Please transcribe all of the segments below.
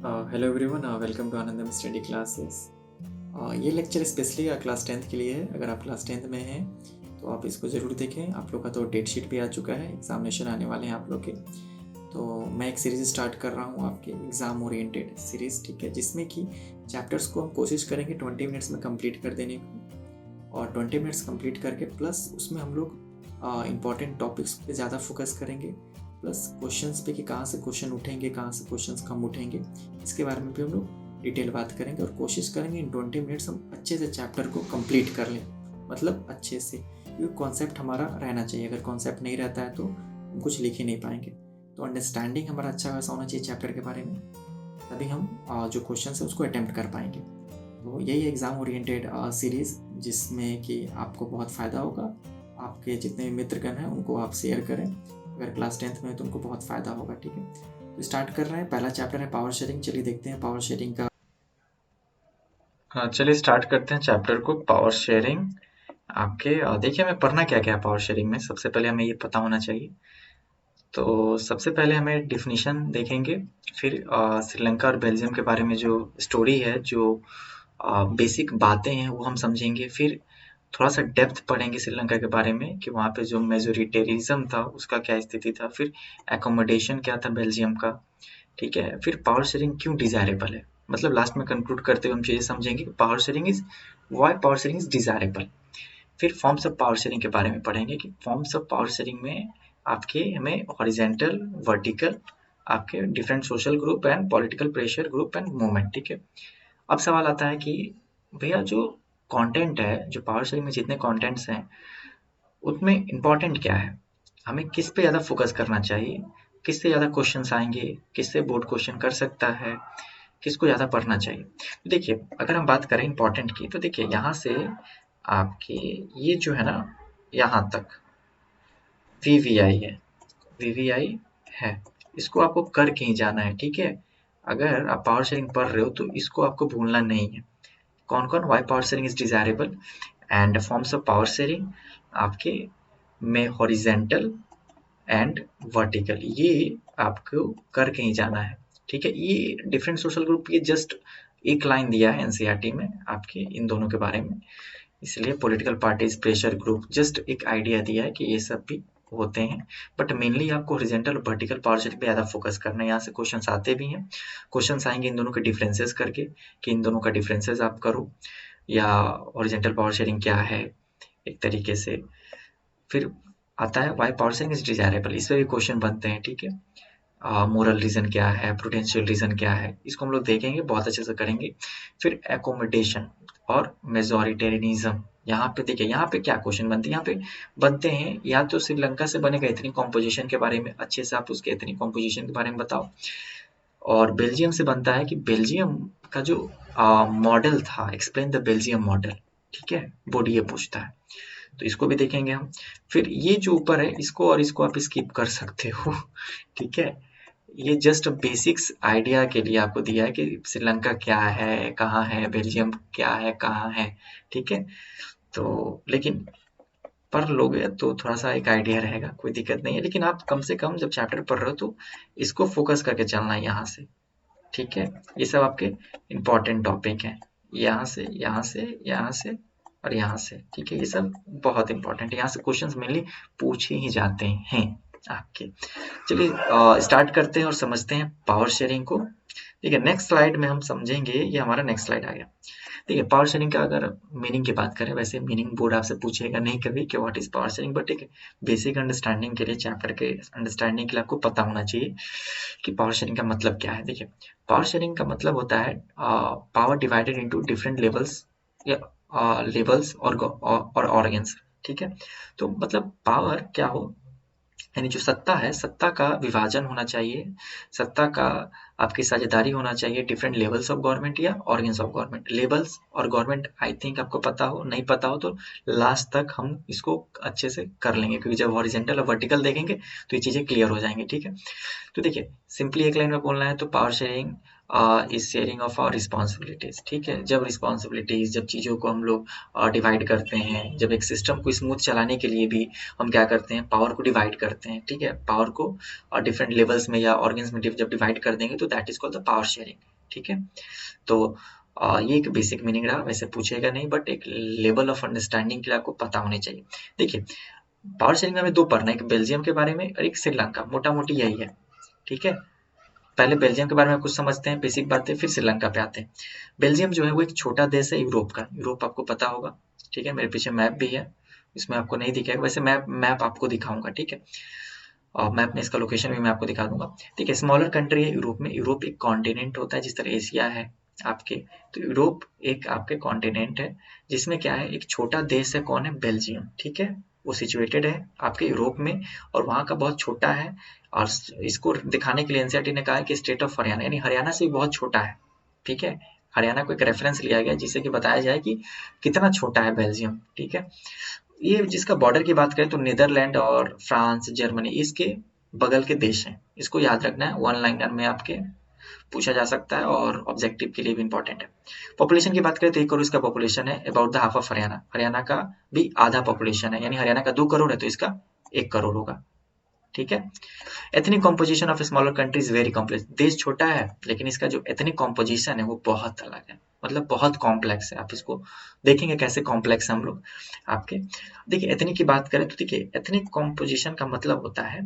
Hello everyone, welcome to Anandam study classes. ये lecture specially class 10th के लिए है। अगर आप क्लास 10th में हैं तो आप इसको ज़रूर देखें। आप लोग का तो डेट शीट भी आ चुका है, एग्जामिनेशन आने वाले हैं आप लोग के। तो मैं एक सीरीज़ स्टार्ट कर रहा हूँ आपके एग्ज़ाम ओरिएंटेड सीरीज़, ठीक है, जिसमें कि चैप्टर्स को हम कोशिश करेंगे 20 मिनट्स में कंप्लीट कर देने को। और 20 मिनट्स कंप्लीट करके प्लस उसमें हम लोग इम्पॉर्टेंट टॉपिक्स पे ज़्यादा फोकस करेंगे, प्लस क्वेश्चंस पे कि कहाँ से क्वेश्चन उठेंगे, कहाँ से क्वेश्चंस कम उठेंगे, इसके बारे में भी हम लोग डिटेल बात करेंगे। और कोशिश करेंगे इन 20 मिनट्स हम अच्छे से चैप्टर को कंप्लीट कर लें, मतलब अच्छे से, क्योंकि कॉन्सेप्ट हमारा रहना चाहिए। अगर कॉन्सेप्ट नहीं रहता है तो हम कुछ लिख ही नहीं पाएंगे। तो अंडरस्टैंडिंग हमारा अच्छा खासा होना चाहिए चैप्टर के बारे में, तभी हम जो क्वेश्चन है उसको अटैम्प्ट कर पाएंगे। तो यही एग्ज़ाम ओरिएंटेड सीरीज़, जिसमें कि आपको बहुत फ़ायदा होगा। आपके जितने भी मित्रगण हैं उनको आप शेयर करें। अगर क्लास 10th में है तो उनको बहुत फ़ायदा होगा, ठीक है। तो स्टार्ट कर रहे हैं। पहला चैप्टर है पावर शेयरिंग। चलिए देखते हैं पावर शेयरिंग का। हाँ, चलिए स्टार्ट करते हैं चैप्टर को। पावर शेयरिंग आपके देखिए हमें पढ़ना क्या क्या है पावर शेयरिंग में। सबसे पहले हमें ये पता होना चाहिए। तो सबसे पहले हमें डिफिनीशन देखेंगे, फिर श्रीलंका और बेल्जियम के बारे में जो स्टोरी है, जो बेसिक बातें हैं वो हम समझेंगे। फिर थोड़ा सा डेप्थ पढ़ेंगे श्रीलंका के बारे में कि वहाँ पे जो मेजोरिटेरिज्म था उसका क्या स्थिति था, फिर एकोमोडेशन क्या था बेल्जियम का, ठीक है। फिर पावर शेयरिंग क्यों डिजायरेबल है, मतलब लास्ट में कंक्लूड करते हुए हम चीजें समझेंगे कि power sharing is why power sharing is desirable. फिर फॉर्म्स ऑफ पावर शेयरिंग के बारे में पढ़ेंगे कि फॉर्म्स ऑफ पावर शेयरिंग में आपके हमें हॉरिजेंटल, वर्टिकल, आपके different social group and political pressure group and movement, ठीक है। अब सवाल आता है कि भैया जो कंटेंट है, जो पावर शेयरिंग में जितने कंटेंट्स हैं उसमें इम्पोर्टेंट क्या है, हमें किस पे ज़्यादा फोकस करना चाहिए, किससे ज़्यादा क्वेश्चंस आएंगे, किससे बोर्ड क्वेश्चन कर सकता है, किसको ज़्यादा पढ़ना चाहिए। तो देखिए अगर हम बात करें इम्पोर्टेंट की, तो देखिए यहाँ से आपके ये जो है ना, यहाँ तक VVI है, VVI है, इसको आपको करके ही जाना है, ठीक है। अगर आप पावर शेयरिंग पढ़ रहे हो तो इसको आपको भूलना नहीं है। कौन कौन, why power sharing is desirable and forms of power sharing आपके में हॉरिजेंटल एंड वर्टिकल, ये आपको करके ही जाना है, ठीक है। ये डिफरेंट सोशल ग्रुप, ये जस्ट एक लाइन दिया है एनसीईआरटी में आपके इन दोनों के बारे में, इसलिए political parties, pressure group, just एक आइडिया दिया है कि ये सब भी होते हैं। बट मेनली आपको हॉरिजेंटल और वर्टिकल पावर शेयरिंग पे ज़्यादा फोकस करना है। यहाँ से क्वेश्चंस आते भी हैं, क्वेश्चंस आएंगे इन दोनों के डिफरेंसेस करके, कि इन दोनों का डिफरेंसेस आप करो, या हॉरिजेंटल पावर शेयरिंग क्या है एक तरीके से। फिर आता है why power sharing is desirable, इस पे भी क्वेश्चन बनते हैं, ठीक है। मोरल रीजन क्या है, प्रूडेंशियल रीजन क्या है, इसको हम लोग देखेंगे, बहुत अच्छे से करेंगे। फिर एकोमोडेशन और मेजोरिटेरियनिज्म, यहाँ पे देखिए यहाँ पे क्या क्वेश्चन बनते हैं, यहाँ पे बनते हैं या तो श्रीलंका से बनेगा एथनिक कॉम्पोजिशन के बारे में, अच्छे से आप उसके एथनिक कॉम्पोजिशन के बारे में बताओ। और बेल्जियम से बनता है कि बेल्जियम का जो मॉडल था, एक्सप्लेन द बेल्जियम मॉडल, ठीक है, बोर्ड ये पूछता है, तो इसको भी देखेंगे हम। फिर ये जो ऊपर है इसको और इसको आप स्किप कर सकते हो ठीक है। ये जस्ट बेसिक्स आइडिया के लिए आपको दिया है कि श्रीलंका क्या है, कहाँ है, बेल्जियम क्या है, कहाँ है, ठीक है। तो लेकिन पढ़ लोगे तो थोड़ा सा एक आइडिया रहेगा, कोई दिक्कत नहीं है। लेकिन आप कम से कम जब चैप्टर पढ़ रहे हो तो इसको फोकस करके चलना है यहाँ से, ठीक है। ये सब आपके इम्पोर्टेंट टॉपिक हैं, यहाँ से, यहाँ से, यहाँ से और यहाँ से, ठीक है। ये सब बहुत इम्पोर्टेंट है, यहाँ से क्वेश्चंस मेनली पूछे ही जाते हैं आपके। चलिए स्टार्ट करते हैं और समझते हैं पावर शेयरिंग को। ठीक है, नेक्स्ट स्लाइड में हम समझेंगे, ये हमारा नेक्स्ट स्लाइड आ गया। ठीक है, पावर शेयरिंग का अगर मीनिंग की बात करें, वैसे मीनिंग बोर्ड आपसे पूछेगा नहीं कभी कि what is power sharing, but एक बेसिक अंडरस्टैंडिंग के लिए, चैप्टर के अंडरस्टैंडिंग के लिए आपको पता होना चाहिए कि पावर शेयरिंग का मतलब क्या है। देखिए पावर शेयरिंग का मतलब होता है power divided into different levels, या लेवल्स और ऑर्गन्स, ठीक है। तो मतलब पावर क्या हो, यानी जो सत्ता है, सत्ता का विभाजन होना चाहिए, सत्ता का आपकी साझेदारी होना चाहिए डिफरेंट लेवल्स ऑफ गवर्नमेंट या ऑर्गन्स ऑफ गवर्नमेंट। लेवल्स और गवर्नमेंट आई थिंक आपको पता हो, नहीं पता हो तो लास्ट तक हम इसको अच्छे से कर लेंगे, क्योंकि जब हॉरिजेंटल और वर्टिकल देखेंगे तो ये चीजें क्लियर हो जाएंगी, ठीक है। तो देखिए सिंपली एक लाइन में बोलना है तो power sharing is sharing of our responsibilities. ठीक है, जब रिस्पॉन्सिबिलिटीज, जब चीज़ों को हम लोग डिवाइड करते हैं, जब एक सिस्टम को स्मूथ चलाने के लिए भी हम क्या करते हैं, पावर को डिवाइड करते हैं। ठीक है, पावर को डिफरेंट लेवल्स में या ऑर्गन्स में जब डिवाइड कर देंगे तो that is called the power sharing. ठीक है, तो ये एक बेसिक मीनिंग रहा, वैसे पूछेगा नहीं बट एक लेवल ऑफ अंडरस्टैंडिंग के लिए आपको पता होने चाहिए। देखिए, पावर शेयरिंग में हमें दो पढ़ना है, एक बेल्जियम के बारे में और एक श्रीलंका, मोटा मोटी यही है। ठीक है, पहले बेल्जियम के बारे में कुछ समझते हैं बेसिक बातें, फिर श्रीलंका पे आते हैं। बेल्जियम जो है वो एक छोटा देश है यूरोप का, यूरोप आपको पता होगा। ठीक है, मेरे पीछे मैप भी है, इसमें आपको नहीं दिखेगा, वैसे मैप आपको दिखाऊंगा। ठीक है, और मैप में इसका लोकेशन भी मैं आपको दिखा दूंगा। ठीक है, स्मॉलर कंट्री है यूरोप में, यूरोप एक कॉन्टिनेंट होता है जिस तरह एशिया है आपके, तो यूरोप एक आपके कॉन्टिनेंट है जिसमें क्या है, एक छोटा देश है, कौन है, बेल्जियम। ठीक है, वो सिचुएटेड है आपके यूरोप में और वहाँ का बहुत छोटा है। और इसको दिखाने के लिए एनसीईआरटी ने कहा है कि स्टेट ऑफ हरियाणा, यानी हरियाणा से भी बहुत छोटा है। ठीक है, हरियाणा को एक रेफरेंस लिया गया जिससे कि बताया जाए कि कितना छोटा है बेल्जियम। ठीक है, ये जिसका बॉर्डर की बात करें तो नीदरलैंड और फ्रांस, जर्मनी इसके बगल के देश हैं। इसको याद रखना है, वन लाइनर में आपके पूछा जा सकता है और ऑब्जेक्टिव के लिए भी इंपॉर्टेंट है। पॉपुलेशन की बात करें तो 1 करोड़ इसका पॉपुलेशन है, about the half of Haryana, Haryana का भी आधा पॉपुलेशन है, यानी हरियाणा का 2 करोड़ है तो इसका 1 करोड़ होगा। ठीक है, ethnic composition of smaller country is very complex. देश छोटा है लेकिन इसका जो एथनिक कॉम्पोजिशन है वो बहुत अलग है, मतलब बहुत कॉम्प्लेक्स है। आप इसको देखेंगे कैसे कॉम्प्लेक्स हम लोग आपके। देखिए, एथनिक की बात करें तो देखिए, एथनिक कॉम्पोजिशन का मतलब होता है,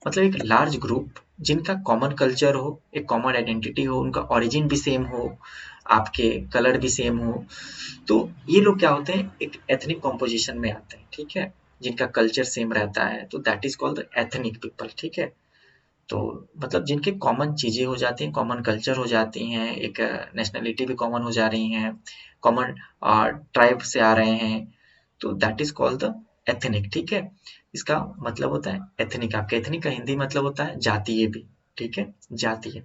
मतलब एक लार्ज ग्रुप जिनका कॉमन कल्चर हो, एक कॉमन आइडेंटिटी हो, उनका ओरिजिन भी सेम हो, आपके कलर भी सेम हो, तो ये लोग क्या होते हैं, एक एथनिक कॉम्पोजिशन में आते हैं। ठीक है, जिनका कल्चर सेम रहता है तो that is called ethnic people. ठीक है, तो मतलब जिनके कॉमन चीजें हो जाती हैं, कॉमन कल्चर हो जाती हैं, एक नेशनलिटी भी कॉमन हो जा रही हैं, कॉमन ट्राइब से आ रहे हैं, तो that is called the ethnic. ठीक है, इसका मतलब होता है एथनिक। आपके एथनिक का हिंदी मतलब होता है जातीय भी। ठीक है, जातीय।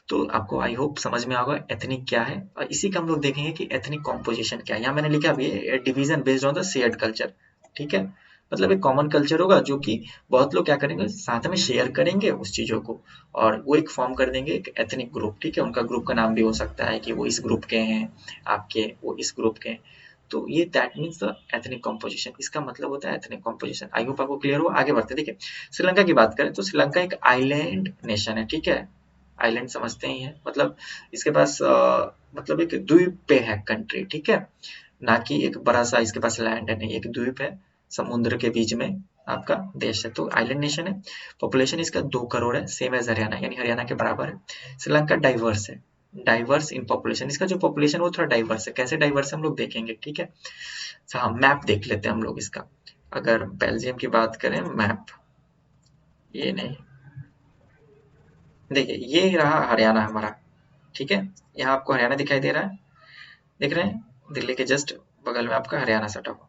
तो आपको आई होप समझ में आएगा एथनिक क्या है, और इसी का हम लोग देखेंगे कि एथनिक कॉम्पोजिशन क्या है। यहाँ मैंने लिखा भी है division based on the shared culture. ठीक है, मतलब एक कॉमन कल्चर होगा जो कि बहुत लोग क्या करेंगे, साथ में शेयर करेंगे उस चीजों को और वो एक फॉर्म कर देंगे एक एथनिक ग्रुप। ठीक है, उनका ग्रुप का नाम भी हो सकता है कि वो इस ग्रुप के हैं, आपके वो इस ग्रुप के हैं। तो ये that means the ethnic composition, इसका मतलब होता है एथनिक कॉम्पोजिशन। आई होप आपको क्लियर हो, आगे बढ़ते हैं। देखिए, श्रीलंका की बात करें तो श्रीलंका एक आइलैंड नेशन है। ठीक है, आइलैंड समझते ही हैं, मतलब इसके पास मतलब एक द्वीप पे है कंट्री। ठीक है, ना कि एक बड़ा सा इसके पास लैंड है, नहीं, एक द्वीप है, समुद्र के बीच में आपका देश है, तो आइलैंड नेशन है। पॉपुलेशन इसका 2 करोड़ है, सेम एज हरियाणा, यानी हरियाणा के बराबर है। श्रीलंका डाइवर्स है, डाइवर्स इन पॉपुलेशन, इसका जो पॉपुलेशन वो थोड़ा डाइवर्स है। कैसे डाइवर्स है हम लोग देखेंगे। ठीक है, हाँ, मैप देख लेते हैं हम लोग इसका। अगर बेल्जियम की बात करें, मैप ये नहीं, देखिए ये रहा हरियाणा हमारा। ठीक है, यहाँ आपको हरियाणा दिखाई दे रहा है, देख रहे हैं, दिल्ली के जस्ट बगल में आपका हरियाणा सटा हुआ।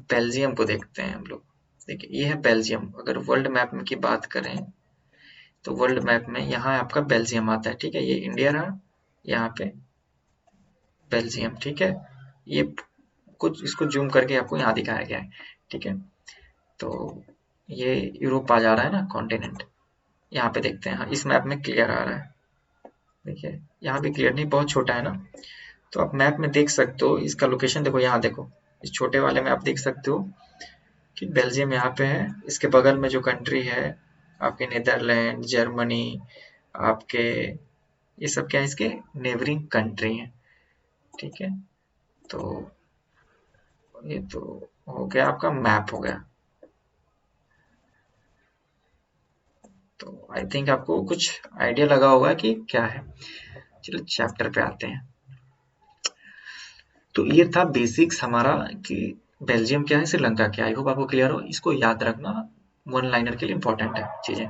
बेल्जियम को देखते हैं हम लोग। देखिए, ये है बेल्जियम। अगर वर्ल्ड मैप की बात करें तो वर्ल्ड मैप में यहाँ आपका बेल्जियम आता है। ठीक है, ये इंडिया रहा, यहाँ पे बेल्जियम। ठीक है, ये कुछ इसको जूम करके आपको यहाँ दिखाया गया है। ठीक है, तो ये यूरोप आ जा रहा है ना, कॉन्टिनेंट। यहाँ पे देखते हैं, हाँ, इस मैप में क्लियर आ रहा है। देखिए, यहाँ भी क्लियर नहीं, बहुत छोटा है ना, तो आप मैप में देख सकते हो इसका लोकेशन। देखो यहाँ, देखो इस छोटे वाले में आप देख सकते हो कि बेल्जियम यहाँ पे है, इसके बगल में जो कंट्री है आपके नीदरलैंड, जर्मनी, आपके ये सब क्या है, इसके नेबरिंग कंट्री हैं। ठीक है, तो ये तो हो गया, आपका मैप हो गया। तो आई थिंक आपको कुछ आइडिया लगा होगा कि क्या है। चलो चैप्टर पे आते हैं। तो ये था बेसिक्स हमारा कि बेल्जियम क्या है, श्रीलंका क्या है। आई होप आपको क्लियर हो, इसको याद रखना, वन लाइनर के लिए इंपॉर्टेंट है चीजें।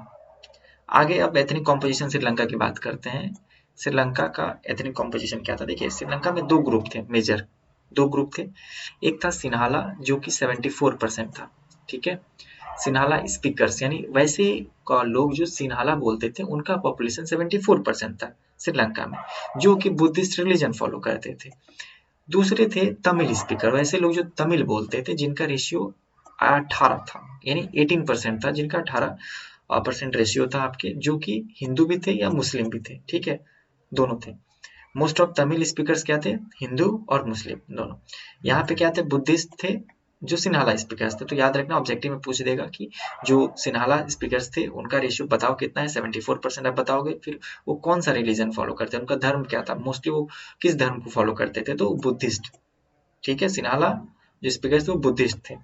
आगे अब एथनिक कॉम्पोजिशन श्रीलंका की बात करते हैं। श्रीलंका का एथनिक कॉम्पोजिशन क्या था। देखिए, श्रीलंका में 2 ग्रुप थे, मेजर 2 ग्रुप थे। एक था सिन्हाला जो कि 74% था। ठीक है, सिन्हाला स्पीकर्स, यानी वैसे लोग जो सिन्हाला बोलते थे उनका पॉपुलेशन 74% था श्रीलंका में, जो कि बुद्धिस्ट रिलीजन फॉलो करते थे। दूसरे थे तमिल स्पीकर, वैसे लोग जो तमिल बोलते थे जिनका रेशियो 18 था, यानी 18% था, जिनका 18% रेशियो था आपके, जो कि हिंदू भी थे या मुस्लिम भी थे। ठीक है, दोनों थे। मोस्ट ऑफ तमिल स्पीकर्स क्या थे, हिंदू और मुस्लिम दोनों। यहाँ पे क्या थे, बुद्धिस्ट थे जो सिन्हाला स्पीकर्स थे। तो याद रखना ऑब्जेक्टिव में पूछ देगा कि जो सिन्हाला स्पीकर्स थे उनका रेशियो बताओ कितना है, 74% आप बताओगे। फिर वो कौन सा रिलीजन फॉलो करते हैं, उनका धर्म क्या था, मोस्टली वो किस धर्म को फॉलो करते थे, तो बुद्धिस्ट। ठीक है, सिन्हाला जो स्पीकर्स थे वो बुद्धिस्ट थे।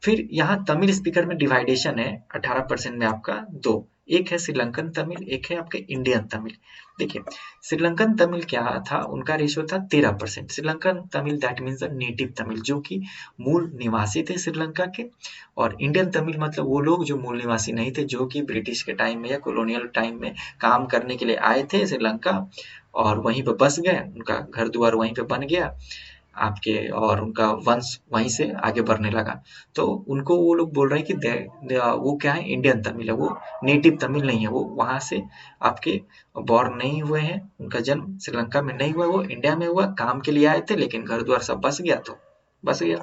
फिर यहाँ तमिल स्पीकर में डिवाइडेशन है 18% में आपका दो, एक है श्रीलंकन तमिल, एक है आपके इंडियन तमिल। देखिए श्रीलंकन तमिल क्या था, उनका रेशियो था 13%। Sri Lankan Tamil that means native Tamil, जो कि मूल निवासी थे श्रीलंका के। और इंडियन तमिल मतलब वो लोग जो मूल निवासी नहीं थे, जो कि ब्रिटिश के टाइम में या कॉलोनियल टाइम में काम करने के लिए आए थे श्रीलंका और वहीं पे बस गए, उनका घर द्वार वहीं पे बन गया आपके, और उनका वंश वहीं से आगे बढ़ने लगा। तो उनको वो लोग बोल रहे हैं कि वो क्या है, इंडियन तमिल है, वो नेटिव तमिल नहीं है, वो वहां से आपके बॉर्न नहीं हुए हैं, उनका जन्म श्रीलंका में नहीं हुआ, वो इंडिया में हुआ, काम के लिए आए थे लेकिन घर द्वार सब बस गया, तो बस गया।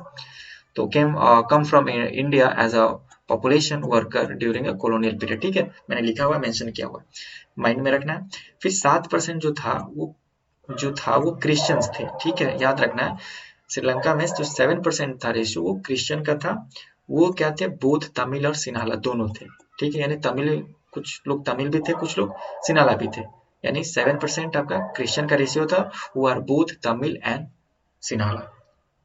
तो come from India as a population worker during a colonial period. ठीक है, मैंने लिखा हुआ मेंशन किया हुआ, माइंड में रखना है। फिर 7% जो था वो क्रिश्चियंस थे। ठीक है, याद रखना है श्रीलंका में जो 7% था रेशियो, वो क्रिश्चियन का था। वो क्या थे, बौद्ध तमिल और सिन्हाला दोनों थे। ठीक है, यानी तमिल, कुछ लोग तमिल भी थे, कुछ लोग सिन्हाला भी थे। यानी 7% आपका क्रिश्चियन का रेशियो था, वो आर बौद्ध तमिल एंड सिन्हाला।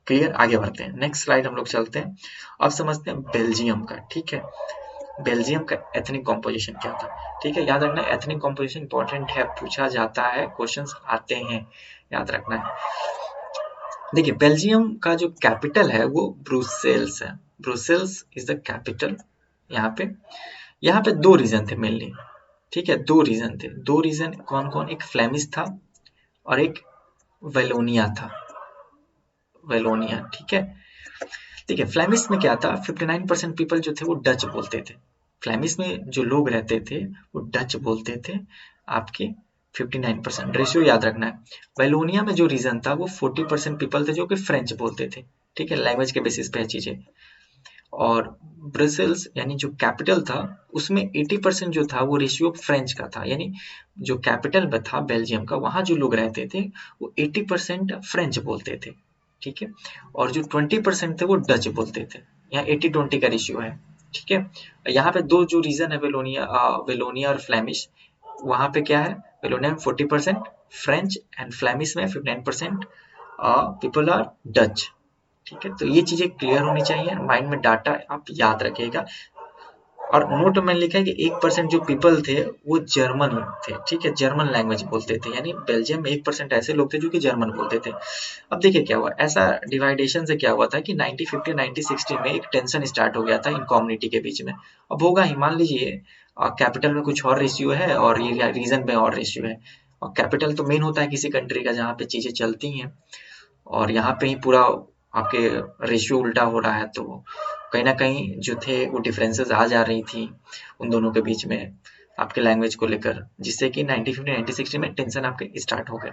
क्लियर, आगे बढ़ते हैं, नेक्स्ट स्लाइड हम लोग चलते हैं। अब समझते हैं बेल्जियम का। ठीक है, बेल्जियम का एथनिक कॉम्पोजिशन क्या था। ठीक है, याद रखना एथनिक कॉम्पोजिशन इंपॉर्टेंट है, पूछा जाता है, क्वेश्चंस आते हैं, याद रखना है। देखिए बेल्जियम का जो कैपिटल है वो ब्रुसेल्स है, ब्रुसेल्स इज द कैपिटल। यहाँ पे दो रीजन थे मेनली। ठीक है, दो रीजन थे, दो रीजन कौन कौन, एक फ्लेमिश था और एक वेलोनिया था, वेलोनिया। ठीक है, देखिए फ्लेमिश में क्या था, 59% पीपल जो थे वो डच बोलते थे। फ्लेमिश में जो लोग रहते थे वो डच बोलते थे आपके, 59% रेशियो याद रखना है। वेलोनिया में जो रीजन था वो 40% पीपल थे जो कि फ्रेंच बोलते थे। ठीक है, लैंग्वेज के बेसिस पे है चीजें। और ब्रसेल्स यानी जो कैपिटल था उसमें 80% जो था वो रेशियो फ्रेंच का था, यानी जो कैपिटल में था बेल्जियम का, वहां जो लोग रहते थे वो 80% फ्रेंच बोलते थे। ठीक है, और जो 20% थे वो डच बोलते थे। यहाँ 80-20 का रेशियो है। ठीक है, यहाँ पे दो जो रीजन है, वेलोनिया और फ्लेमिश, वहां पे क्या है, वेलोनिया में 40% फ्रेंच एंड फ्लेमिश में 59% पीपल आर डच। ठीक है, तो ये चीजें क्लियर होनी चाहिए, माइंड में डाटा आप याद रखिएगा। और नोट में लिखा है कि 1% जो पीपल थे वो जर्मन थे। ठीक है, जर्मन लैंग्वेज बोलते थे, यानी बेल्जियम में 1% ऐसे लोग थे जो कि जर्मन बोलते थे। अब देखिए क्या हुआ, ऐसा डिवाइडेशन से क्या हुआ था कि 1950 1960 में एक टेंशन स्टार्ट हो गया था इन कम्युनिटी के बीच में। अब होगा ही, मान लीजिए कैपिटल में कुछ और रेशियो है और ये रीजन में और रेशियो है। और कैपिटल तो मेन होता है किसी कंट्री का जहाँ पे चीजें चलती हैं, और यहाँ पे ही पूरा आपके रेशियो उल्टा हो रहा है, तो कहीं ना कहीं जो थे वो डिफरेंसेस आ जा रही थी उन दोनों के बीच में आपके लैंग्वेज को लेकर, जिससे कि 1950 1960 में टेंशन आपके स्टार्ट हो गए।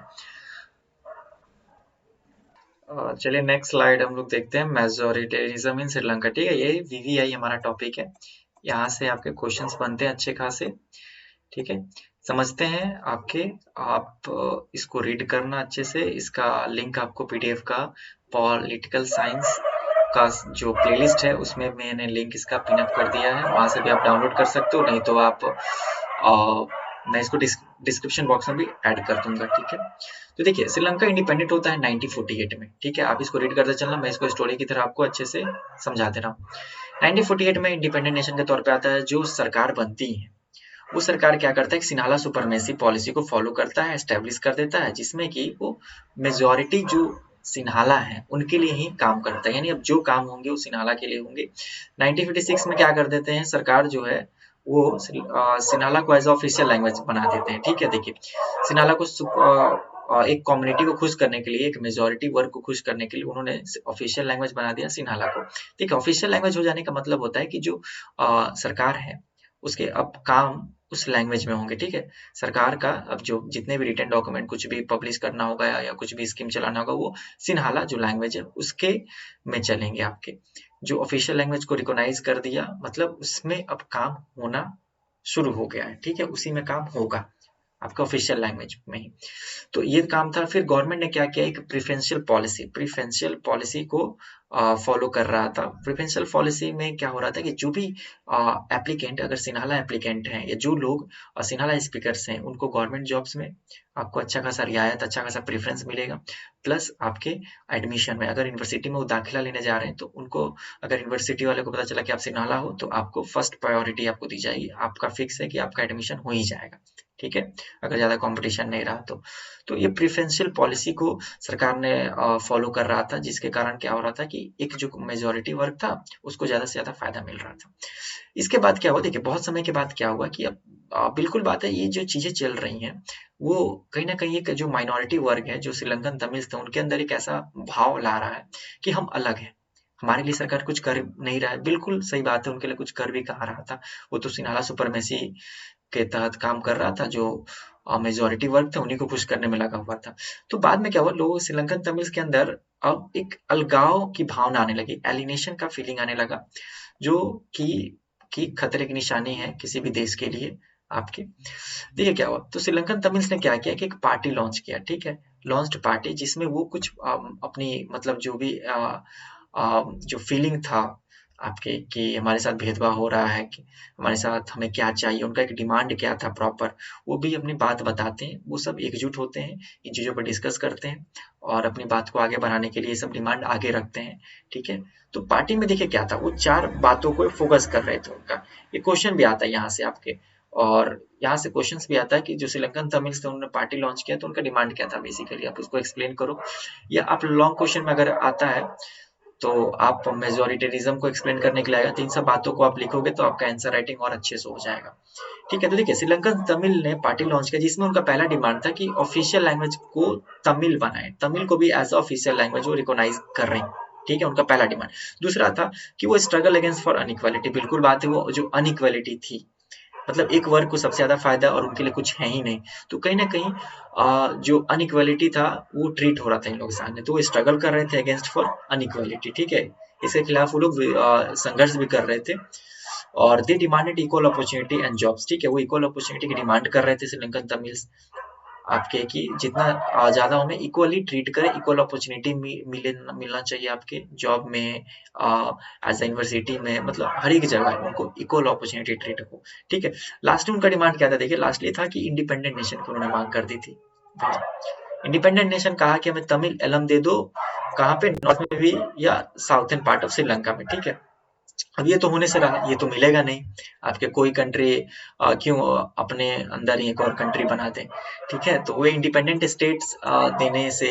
चलिए नेक्स्ट स्लाइड हम लोग देखते हैं, मेजोरिटेरिज्म इन श्रीलंका। ठीक है, ये वीवीआई हमारा टॉपिक है, यहाँ से आपके क्वेश्चंस बनते हैं अच्छे खासे। ठीक है, समझते हैं आपके, आप इसको रीड करना अच्छे से। इसका लिंक आपको पीडीएफ का पॉलिटिकल साइंस का जो प्लेलिस्ट है उसमें मैंने लिंक इसका पिन अप कर दिया है, वहां से भी आप डाउनलोड कर सकते हो, नहीं तो आप मैं इसको डिस्क्रिप्शन बॉक्स में भी ऐड कर दूंगा। ठीक है, तो देखिए श्रीलंका इंडिपेंडेंट होता है 1948 में। ठीक है, आप इसको रीड करते चलना, मैं इसको स्टोरी की तरह आपको अच्छे से समझा दे रहा हूँ। 1948 में इंडिपेंडेंट नेशन के तौर पे आता है, जो सरकार बनती है वो सरकार क्या करता है, सिन्हाला सुपरमेसी पॉलिसी को फॉलो करता है, एस्टेब्लिश कर देता है, जिसमें कि वो मेजोरिटी जो सिन्हाला है उनके लिए ही काम करता है, यानी अब जो काम होंगे वो सिन्हाला के लिए होंगे। 1956 में क्या कर देते हैं, सरकार जो है वो सिन्हाला को एज ऑफिशियल लैंग्वेज बना देते हैं। ठीक है, देखिए सिन्हाला को एक कम्युनिटी को खुश करने के लिए, एक मेजोरिटी वर्ग को खुश करने के लिए उन्होंने ऑफिशियल लैंग्वेज बना दिया सिन्हाला को। ठीक है, ऑफिशियल लैंग्वेज हो जाने का मतलब होता है कि जो सरकार है उसके अब काम उस लैंग्वेज में होंगे। ठीक है, सरकार का अब जो जितने भी रिटन डॉक्यूमेंट कुछ भी पब्लिश करना होगा या कुछ भी स्कीम चलाना होगा वो सिन्हाला जो लैंग्वेज है उसके में चलेंगे आपके। जो ऑफिशियल लैंग्वेज को रिकॉग्नाइज कर दिया मतलब उसमें अब काम होना शुरू हो गया है। ठीक है, उसी में काम होगा। आपका ऑफिशियल लैंग्वेज में ही। तो ये काम था। फिर गवर्नमेंट ने क्या किया, एक प्रिफरेंशियल पॉलिसी को फॉलो कर रहा था। प्रिफरेंशियल पॉलिसी में क्या हो रहा था कि जो भी एप्लीकेंट, अगर सिन्हाला एप्लीकेंट हैं या जो लोग सिन्हाला स्पीकर्स हैं, उनको गवर्नमेंट जॉब्स में आपको अच्छा खासा रियायत, अच्छा खासा प्रेफरेंस मिलेगा। प्लस आपके एडमिशन में, अगर यूनिवर्सिटी में वो दाखिला लेने जा रहे हैं तो उनको, अगर यूनिवर्सिटी वाले को पता चला कि आप सिन्हाला हो तो आपको फर्स्ट प्रायोरिटी आपको दी जाएगी। आपका फिक्स है कि आपका एडमिशन हो ही जाएगा, ठीक है, अगर ज्यादा कंपटीशन नहीं रहा तो ये प्रिफरेंशियल पॉलिसी को सरकार ने फॉलो कर रहा था, जिसके कारण क्या हो रहा था कि एक जो मेजोरिटी वर्ग था उसको ज्यादा से ज्यादा फायदा मिल रहा था। इसके बाद क्या हुआ, देखिए बहुत समय के बाद क्या हुआ कि अब बिल्कुल बात है, ये जो चीजें चल रही हैं वो कहीं ना कहीं एक जो माइनॉरिटी वर्ग है, जो श्रीलंकन तमिल्स थे, उनके अंदर एक ऐसा भाव ला रहा है कि हम अलग हैं, हमारे लिए सरकार कुछ कर नहीं रहा है। बिल्कुल सही बात है, उनके लिए कुछ कर भी कहा रहा था, वो तो सिन्हाला सुपरमेसी के तहत काम कर रहा था, जो मेजोरिटी वर्ग थे उन्हीं को खुश करने में लगा हुआ था। तो बाद में क्या हुआ, लोगों, श्रीलंकन तमिल्स के अंदर अब एक अलगाव की भावना आने लगी, एलिनेशन का फीलिंग आने लगा, जो कि खतरे की निशानी है किसी भी देश के लिए आपके। देखिए क्या हुआ, तो श्रीलंकन तमिल्स ने क्या किया कि एक पार्टी लॉन्च किया, ठीक है, लॉन्च्ड पार्टी, जिसमें वो कुछ अपनी मतलब जो भी जो फीलिंग था आपके कि हमारे साथ भेदभाव हो रहा है, कि हमारे साथ हमें क्या चाहिए, उनका एक डिमांड क्या था प्रॉपर, वो भी अपनी बात बताते हैं। वो सब एकजुट होते हैं, इन चीज़ों पर डिस्कस करते हैं और अपनी बात को आगे बढ़ाने के लिए सब डिमांड आगे रखते हैं, ठीक है। तो पार्टी में देखिए क्या था, वो 4 बातों को फोकस कर रहे थे उनका। ये क्वेश्चन भी आता है यहाँ से आपके, और यहाँ से क्वेश्चंस भी आता है कि जो श्रीलंकन तमिल्स थे उन्होंने पार्टी लॉन्च किया तो उनका डिमांड क्या था बेसिकली, आप उसको एक्सप्लेन करो। या आप लॉन्ग क्वेश्चन में अगर आता है तो आप मेजोरिटेरिज्म को एक्सप्लेन करने के लिए आएगा, तो इन सब बातों को आप लिखोगे तो आपका आंसर राइटिंग और अच्छे से हो जाएगा, ठीक है। तो देखिए श्रीलंकन तमिल ने पार्टी लॉन्च किया, जिसमें उनका पहला डिमांड था कि ऑफिशियल लैंग्वेज को तमिल बनाए, तमिल को भी एज ऑफिशियल लैंग्वेज वो रिकॉग्नाइज कर रहे हैं, ठीक है, उनका पहला डिमांड। दूसरा था कि वो स्ट्रगल अगेंस्ट फॉर अनइक्वालिटी, बिल्कुल बात है, वो जो अनइक्वालिटी थी, मतलब एक वर्ग को सबसे ज्यादा फायदा और उनके लिए कुछ है ही नहीं, तो कहीं ना कहीं जो अनइक्वालिटी था वो ट्रीट हो रहा था इन लोगों के सामने, तो वो स्ट्रगल कर रहे थे अगेंस्ट फॉर अनइक्वालिटी, ठीक है, इसके खिलाफ वो लोग संघर्ष भी कर रहे थे। और they demanded equal opportunity and jobs, ठीक है, वो इक्वल अपॉर्चुनिटी की डिमांड कर रहे थे श्रीलंकन तमिल्स आपके, कि जितना ज्यादा उन्हें इक्वली ट्रीट करे, इक्वल अपॉर्चुनिटी मिलना चाहिए आपके जॉब में, एज ए यूनिवर्सिटी में, मतलब हर एक जगह उनको इक्वल अपॉर्चुनिटी ट्रीट हो, ठीक है। लास्ट में उनका डिमांड क्या था, देखिए लास्टली था कि इंडिपेंडेंट नेशन की उन्होंने मांग कर दी थी। इंडिपेंडेंट नेशन कहा कि हमें तमिल एलम दे दो, कहाँ पे, नॉर्थ में भी या साउथर्न पार्ट ऑफ श्रीलंका में, ठीक है। अब ये तो होने से रहा, ये तो मिलेगा नहीं आपके, कोई कंट्री क्यों अपने अंदर ही एक और कंट्री बना दे, ठीक है। तो वो इंडिपेंडेंट स्टेट्स देने से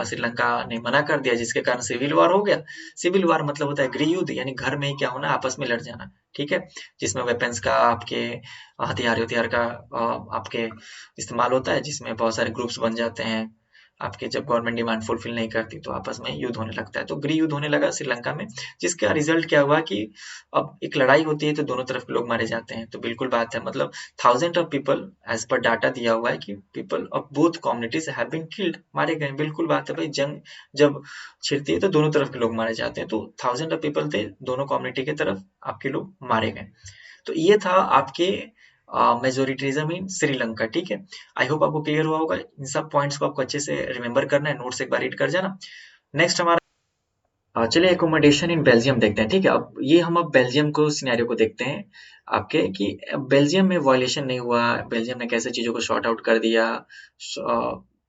श्रीलंका ने मना कर दिया, जिसके कारण सिविल वॉर हो गया। सिविल वॉर मतलब होता है गृह युद्ध, यानी घर में ही क्या होना, आपस में लड़ जाना, ठीक है, जिसमें वेपन्स का, आपके हथियार का आपके इस्तेमाल होता है, जिसमें बहुत सारे ग्रुप्स बन जाते हैं आपके, जब गवर्नमेंट डिमांड फुलफिल नहीं करती तो आपस में युद्ध होने लगता है, तो गृह युद्ध होने लगा श्रीलंका में, जिसका रिजल्ट क्या हुआ कि अब एक लड़ाई होती है तो दोनों तरफ के लोग मारे जाते हैं, तो बिल्कुल बात है, मतलब थाउजेंड ऑफ पीपल, एज पर डाटा दिया हुआ है कि people of both communities have been killed, मारे गए, बिल्कुल बात है भाई, जंग जब छिड़ती है तो दोनों तरफ के लोग मारे जाते हैं, तो थाउजेंड ऑफ पीपल थे दोनों कम्युनिटी की तरफ, आपके लोग मारे गए। तो ये था आपके मेजोरिटिज्म इन श्रीलंका, ठीक है। आई होप आपको क्लियर हुआ होगा, इन सब पॉइंट्स को आपको अच्छे से रिमेंबर करना है, नोट्स एक बार रीड कर जाना। नेक्स्ट हमारा चलिए एकोमोडेशन इन बेल्जियम देखते हैं, ठीक है। अब ये हम अब बेल्जियम को सिनेरियो को देखते हैं आपके, कि बेल्जियम में वायलेशन नहीं हुआ, बेल्जियम ने कैसे चीज़ों को शॉर्ट आउट कर दिया,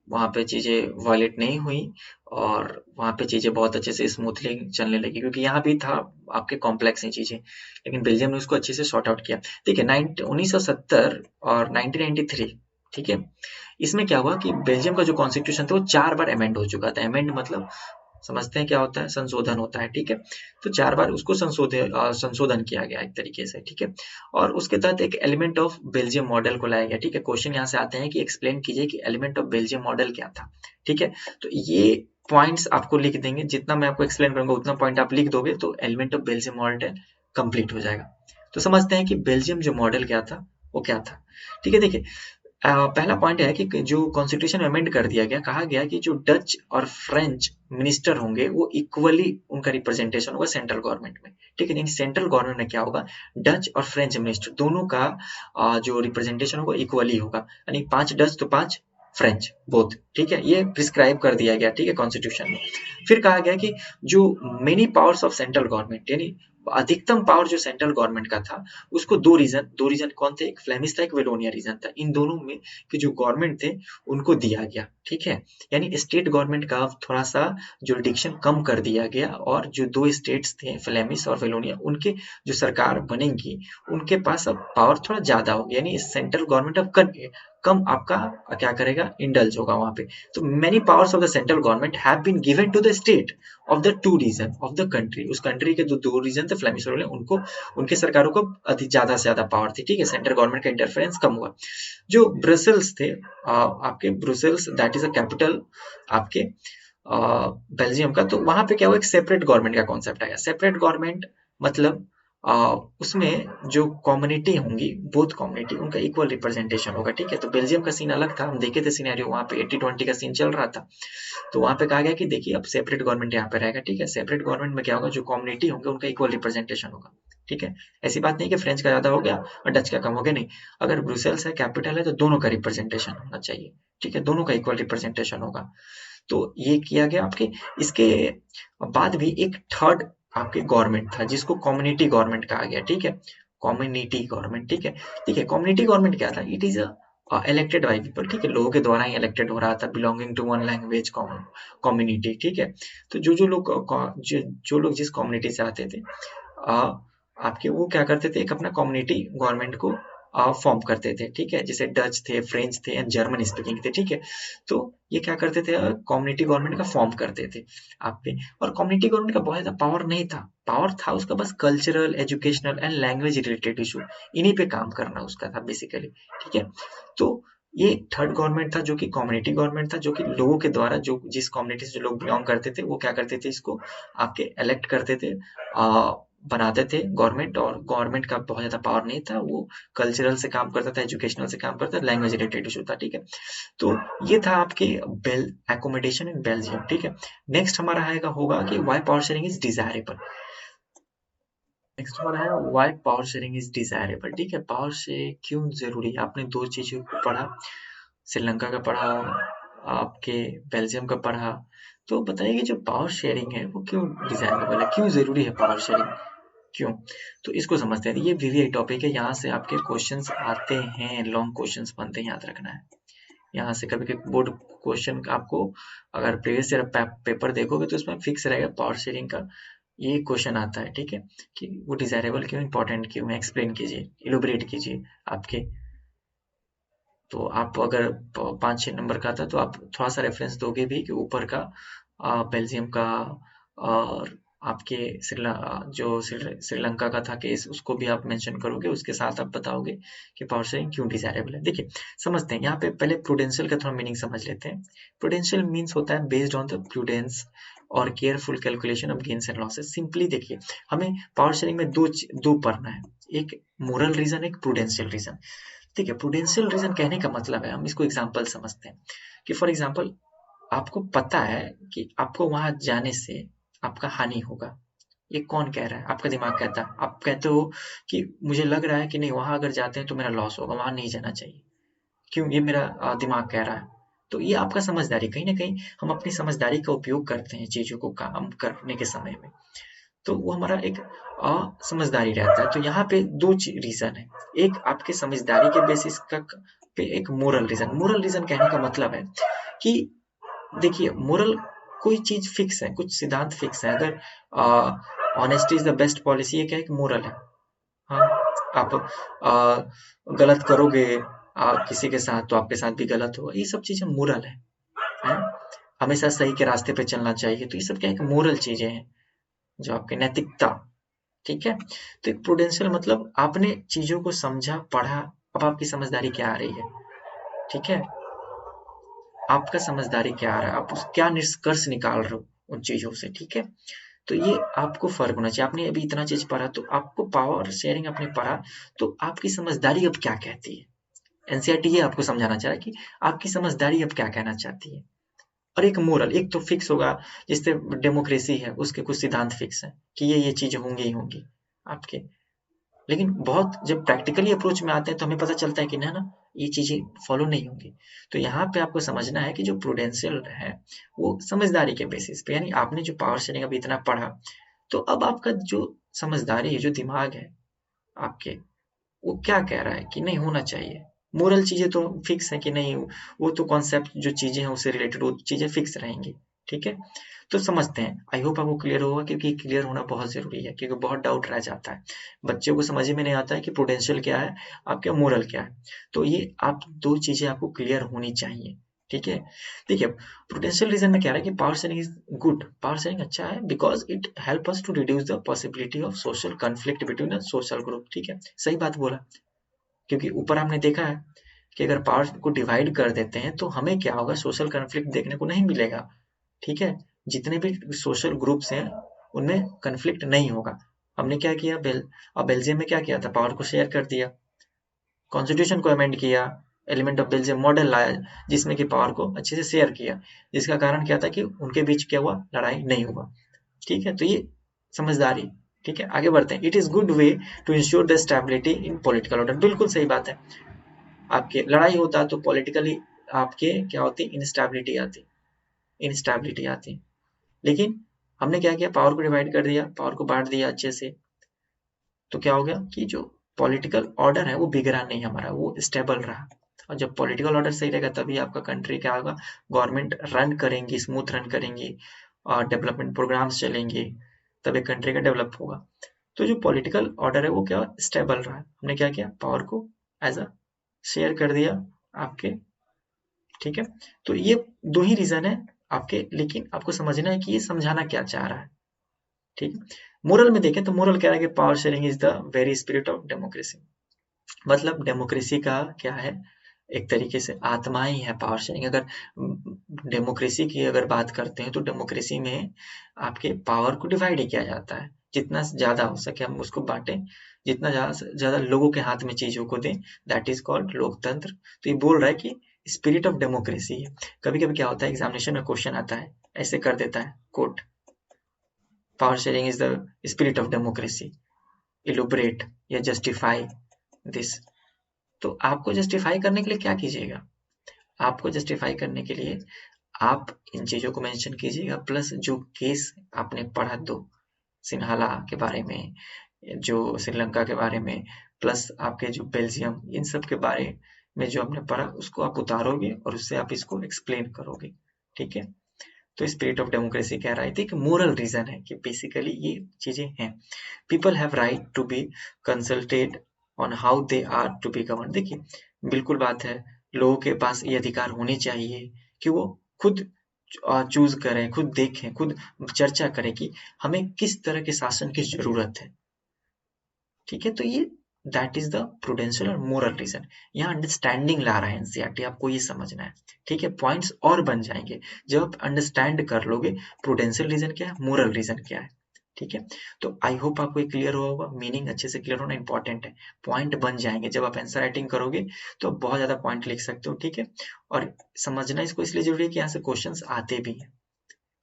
वहाँ पे चीज़ें वायलेट नहीं हुई और वहाँ पे चीज़ें बहुत अच्छे से स्मूथली चलने लगी, क्योंकि यहाँ भी था आपके कॉम्प्लेक्स ही चीज़ें, लेकिन बेल्जियम ने उसको अच्छे से शॉर्ट आउट किया। देखिए 1970 और 1993, ठीक है, इसमें क्या हुआ कि बेल्जियम का जो कॉन्स्टिट्यूशन था वो 4 बार अमेंड हो चुका था। अमेंड मतलब समझते हैं क्या होता है, संशोधन होता है, ठीक है। तो 4 बार उसको संशोधन किया गया एक तरीके से, ठीक है। और उसके तहत एक एलिमेंट ऑफ बेल्जियम मॉडल को लाया गया, ठीक है। क्वेश्चन यहाँ से आते हैं कि एक्सप्लेन कीजिए कि एलिमेंट ऑफ बेल्जियम मॉडल क्या था, ठीक है। तो ये पॉइंट्स आपको लिख देंगे, जितना मैं आपको एक्सप्लेन करूंगा उतना पॉइंट आप लिख दोगे तो element of Belgium model complete हो जाएगा। तो समझते हैं कि बेल्जियम जो मॉडल क्या था वो क्या था, ठीक है। देखिए पहला पॉइंट है कि जो कॉन्स्टिट्यूशन अमेंड कर दिया गया, कहा गया कि जो डच और फ्रेंच मिनिस्टर होंगे वो इक्वली उनका रिप्रेजेंटेशन होगा सेंट्रल गवर्नमेंट में, ठीक है। यानी सेंट्रल गवर्नमेंट में क्या होगा, डच और फ्रेंच मिनिस्टर दोनों का जो रिप्रेजेंटेशन होगा इक्वली होगा, यानी 5 डच तो 5 फ्रेंच बोथ, ठीक है। ये प्रिस्क्राइब कर दिया गया, ठीक है, कॉन्स्टिट्यूशन में। फिर कहा गया कि जो many powers of central government, यानी अधिकतम पावर जो सेंट्रल गवर्नमेंट का था, उसको दो रीजन कौन थे, एक फ्लेमिश था, एक वेलोनिया रीजन था। इन दोनों में के जो गवर्नमेंट थे उनको दिया गया, ठीक है। यानी स्टेट गवर्नमेंट का थोड़ा सा जुरिडिक्शन कम कर दिया गया, और जो दो स्टेट्स थे फ्लेमिश और वेलोनिया, उनके जो सरकार बनेंगी उनके पास अब पावर थोड़ा ज्यादा होगी, यानी सेंट्रल गवर्नमेंट अब कम आपका क्या करेगा, इंडल्ज होगा वहां पे। तो many powers of the central government have been given to the state of the two region of the country. उस कंट्री के दो रीजन थे फ्लेमिश और उनको, उनके सरकारों को अधिक ज्यादा से ज्यादा पावर थी, ठीक है। सेंट्रल गवर्नमेंट का इंटरफेरेंस कम हुआ। जो ब्रसेल्स थे, आपके Brussels that is a capital आपके बेल्जियम का, तो वहां पे क्या हुआ, एक सेपरेट गवर्नमेंट का कॉन्सेप्ट आया। सेपरेट गवर्नमेंट मतलब उसमें जो कम्युनिटी होंगी, बोथ कम्युनिटी, उनका इक्वल रिप्रेजेंटेशन होगा, ठीक है। तो बेल्जियम का सीन अलग था, हम देखे थे सिनेरियो, वहां पे 80-20 का सीन चल रहा था। तो वहां पे कहा गया कि देखिए अब सेपरेट गवर्नमेंट यहाँ पे रहेगा, ठीक है। सेपरेट गवर्नमेंट में क्या होगा, जो कम्युनिटी होंगे उनका इक्वल रिप्रेजेंटेशन होगा, ठीक है। ऐसी बात नहीं कि फ्रेंच का ज्यादा हो गया और डच का कम हो गया, नहीं। अगर ब्रुसेल्स है, कैपिटल है, तो दोनों का रिप्रेजेंटेशन होना चाहिए, ठीक है, दोनों का इक्वल रिप्रेजेंटेशन होगा। तो ये किया गया आपके। इसके बाद भी एक थर्ड आपके गवर्नमेंट था जिसको कम्युनिटी गवर्नमेंट कहा गया, ठीक है। कम्युनिटी गवर्नमेंट, ठीक है। ठीक है, कम्युनिटी गवर्नमेंट क्या था, it is elected by people, ठीक है, लोगों के द्वारा ही इलेक्टेड हो रहा था, belonging to one language community, ठीक है। तो जो लोग जिस कम्युनिटी से आते थे, आपके वो क्या करते थे, एक अपना कम्युनिटी गवर्नमेंट को फॉर्म करते थे, ठीक है। जैसे डच थे, फ्रेंच थे एंड जर्मन स्पीकिंग थे, ठीक है। तो ये क्या करते थे, कम्युनिटी गवर्नमेंट का फॉर्म करते थे आप पे। और कम्युनिटी गवर्नमेंट का बहुत ज्यादा पावर नहीं था, पावर था उसका बस cultural, educational and language related issue, इन्हीं पे काम करना उसका था बेसिकली, ठीक है। तो ये थर्ड गवर्नमेंट था जो कि कम्युनिटी गवर्नमेंट था, जो कि लोगों के द्वारा, जो जिस कम्युनिटी से जो लोग बिलोंग करते थे, वो क्या करते थे, इसको आपके इलेक्ट करते थे, बनाते थे गवर्नमेंट। और गवर्नमेंट का बहुत ज्यादा पावर नहीं था, वो कल्चरल से काम करता था, एजुकेशनल से काम करता था, लैंग्वेज रिलेटेड इशू था, ठीक है। तो ये था आपके एकोमोडेशन इन बेल्जियम, ठीक है। नेक्स्ट हमारा आएगा होगा कि why power sharing is desirable. Next हमारा है why power sharing is desirable, ठीक है। पावर शेयरिंग क्यों जरूरी है, आपने दो चीजों को पढ़ा, श्रीलंका का पढ़ा, आपके बेल्जियम का पढ़ा। तो बताइए कि जो पावर शेयरिंग है वो क्यों डिजायरेबल है, क्यों जरूरी है पावर शेयरिंग, क्यों। तो इसको समझते हैं। ये वीवीआई टॉपिक है, यहाँ से आपके क्वेश्चंस आते हैं, लॉन्ग क्वेश्चंस बनते हैं, याद रखना है। यहाँ से कभी कभी बोर्ड क्वेश्चन आपको, अगर प्रीवियस ईयर पेपर देखोगे तो उसमें फिक्स रहेगा पावर शेयरिंग का ये क्वेश्चन आता है, ठीक है। कि वो डिजायरेबल क्यों, इंपॉर्टेंट क्यों है, एक्सप्लेन कीजिए, इलोबरेट कीजिए आपके। तो आप अगर 5-6 नंबर का था तो आप थोड़ा सा रेफरेंस दोगे भी कि ऊपर का बेल्जियम का और आपके श्रीलंका का था केस, उसको भी आप मेंशन करोगे, उसके साथ आप बताओगे कि पावर शेयरिंग क्यों डिजायरेबल है। देखिए समझते हैं, यहाँ पे पहले प्रूडेंशियल का थोड़ा मीनिंग समझ लेते हैं। प्रूडेंशियल मीन्स होता है बेस्ड ऑन द प्रूडेंस और careful calculation of gains and losses. Simply देखिए, हमें पावर शेयरिंग में दो पढ़ना है, एक मोरल रीजन, एक प्रूडेंशियल रीजन, ठीक है। प्रूडेंशियल रीजन कहने का मतलब है, हम इसको एग्जांपल समझते हैं कि फॉर एग्जांपल आपको पता है कि आपको वहां जाने से आपका हानि होगा। ये कौन कह रहा है, आपका दिमाग कहता है। आप कहते हो कि मुझे लग रहा है कि नहीं, वहां अगर जाते हैं तो मेरा लॉस होगा, वहां नहीं जाना चाहिए। क्यों, ये मेरा दिमाग कह रहा है। तो ये आपका समझदारी, कहीं ना कहीं हम अपनी समझदारी का उपयोग करते हैं चीजों को काम करने के समय में, तो वो हमारा एक समझदारी रहता है। तो यहाँ पे दो रीजन है, एक आपके समझदारी के बेसिस का पे, एक मोरल रीजन। मोरल रीजन कहने का मतलब है कि देखिए, मोरल कोई चीज फिक्स है, कुछ सिद्धांत फिक्स है। अगर honesty is the best policy, ये क्या एक मोरल है। हाँ, आप गलत करोगे किसी के साथ तो आपके साथ भी गलत होगा, ये सब चीजें मोरल है? हमेशा सही के रास्ते पे चलना चाहिए, तो ये सब क्या एक मोरल चीजें हैं, जो आपकी नैतिकता, ठीक है। तो एक प्रूडेंशियल मतलब आपने चीजों को समझा, पढ़ा, अब आपकी समझदारी क्या आ रही है, ठीक है। आपका समझदारी क्या आ रहा है, आप क्या निष्कर्ष निकाल रहे हो उन चीजों से, ठीक है। तो ये आपको फर्क होना चाहिए। आपने अभी इतना चीज पढ़ा, तो आपको पावर शेयरिंग आपने पढ़ा, तो आपकी समझदारी अब क्या कहती है, एनसीईआरटी ये आपको समझाना चाह रहा है कि आपकी समझदारी अब क्या कहना चाहती है। और एक मोरल, एक तो फिक्स होगा, जैसे डेमोक्रेसी है उसके कुछ सिद्धांत फिक्स हैं कि ये चीजें होंगी ही होंगी आपके। लेकिन बहुत जब प्रैक्टिकली अप्रोच में आते हैं तो हमें पता चलता है कि ना ना ये चीजें फॉलो नहीं होंगी। तो यहाँ पे आपको समझना है कि जो प्रूडेंशियल है वो समझदारी के बेसिस पे, यानी आपने जो पावर शेयरिंग अभी इतना पढ़ा, तो अब आपका जो समझदारी है, जो दिमाग है आपके, वो क्या कह रहा है कि नहीं होना चाहिए। मोरल चीजें तो फिक्स है कि नहीं, वो तो कॉन्सेप्ट जो चीजें हैं उससे रिलेटेड वो चीजें फिक्स रहेंगी। ठीक है, तो समझते हैं। आई होप आपको क्लियर होगा, क्योंकि क्लियर होना बहुत जरूरी है, क्योंकि बहुत डाउट रह जाता है बच्चों को, समझ में नहीं आता है कि प्रूडेंशियल क्या है, आपके मोरल क्या है। तो ये आप दो चीजें आपको क्लियर होनी चाहिए। ठीक है, देखिए प्रूडेंशियल रीजन में क्या है कि power sharing is good, power sharing अच्छा है because it help us to reduce the possibility of social conflict between a social group. ठीक है, सही बात बोला, क्योंकि ऊपर हमने देखा है कि अगर पावर को डिवाइड कर देते हैं तो हमें क्या होगा, सोशल कॉन्फ्लिक्ट देखने को नहीं मिलेगा। ठीक है, जितने भी सोशल ग्रुप्स हैं उनमें कॉन्फ्लिक्ट नहीं होगा। हमने क्या किया, अब बेल्जियम में क्या किया था, पावर को शेयर कर दिया, कॉन्स्टिट्यूशन को अमेंड किया, एलिमेंट ऑफ बेल्जियम मॉडल लाया जिसमें कि पावर को अच्छे से शेयर किया, जिसका कारण क्या था कि उनके बीच क्या हुआ, लड़ाई नहीं हुआ। ठीक है, तो ये समझदारी। ठीक है, आगे बढ़ते हैं। It is good way to ensure the stability in political order, बिल्कुल सही बात है। आपके लड़ाई होता तो पॉलिटिकली आपके क्या होती, इंस्टेबिलिटी आती, इंस्टेबिलिटी आती। लेकिन हमने क्या किया, पावर को डिवाइड कर दिया, पावर को बांट दिया अच्छे से, तो क्या हो गया कि जो पॉलिटिकल ऑर्डर है वो बिगड़ा नहीं हमारा, वो स्टेबल रहा। और जब पॉलिटिकल ऑर्डर सही रहेगा तभी आपका कंट्री क्या होगा, गवर्नमेंट रन करेंगी, स्मूथ रन करेंगी, और डेवलपमेंट प्रोग्राम्स चलेंगे, तब एक कंट्री का डेवलप होगा। तो जो पॉलिटिकल ऑर्डर है वो क्या स्टेबल रहा। हमने क्या किया, पावर को एज अ शेयर कर दिया आपके। ठीक है, तो ये दो ही रीजन है आपके, लेकिन आपको समझना है कि ये समझाना क्या चाह रहा है। ठीक है, मोरल में देखें तो मोरल कह रहा है कि power sharing is the very spirit of democracy. मतलब डेमोक्रेसी का क्या है, एक तरीके से आत्मा ही है पावर शेयरिंग। अगर डेमोक्रेसी की अगर बात करते हैं तो डेमोक्रेसी में आपके पावर को डिवाइड ही किया जाता है, जितना ज्यादा हो सके हम उसको बांटें, जितना ज्यादा से ज्यादा लोगों के हाथ में चीजों को दें, दैट इज कॉल्ड लोकतंत्र। तो ये बोल रहा है कि स्पिरिट ऑफ डेमोक्रेसी है। कभी कभी क्या होता है, एग्जामिनेशन में क्वेश्चन आता है, ऐसे कर देता है quote, power sharing is the spirit of democracy, elaborate या जस्टिफाई दिस। तो आपको जस्टिफाई करने के लिए क्या कीजिएगा, आपको जस्टिफाई करने के लिए आप इन चीजों को मेंशन कीजिएगा, प्लस जो केस आपने पढ़ा, दो सिन्हाला के बारे में, जो श्रीलंका के बारे में, प्लस आपके जो बेल्जियम, इन सब के बारे में जो आपने पढ़ा उसको आप उतारोगे और उससे आप इसको एक्सप्लेन करोगे। ठीक है, तो स्पिरिट ऑफ डेमोक्रेसी कह रहा है कि मोरल रीजन है कि बेसिकली ये चीजें हैं। People have right to be consulted on how they are to be govern. देखिए बिल्कुल बात है, लोगों के पास ये अधिकार होने चाहिए कि वो खुद चूज करें, खुद देखें, खुद चर्चा करें कि हमें किस तरह के शासन की जरूरत है। ठीक है, तो ये दैट इज द प्रूडेंशियल और मोरल रीजन। यहाँ अंडरस्टैंडिंग ला रहा है एनसीईआरटी, आपको ये समझना है। ठीक है, पॉइंट्स और बन जाएंगे जब आप अंडरस्टैंड कर लोगे प्रूडेंशियल रीजन क्या है, मोरल रीजन क्या है। ठीक है, तो आई होप आपको क्लियर हुआ होगा, मीनिंग अच्छे से क्लियर होना इंपॉर्टेंट है, पॉइंट बन जाएंगे जब आप आंसर राइटिंग करोगे तो बहुत ज्यादा पॉइंट लिख सकते हो। ठीक है, और समझना इसको इसलिए जरूरी है कि यहाँ से क्वेश्चंस आते भी हैं,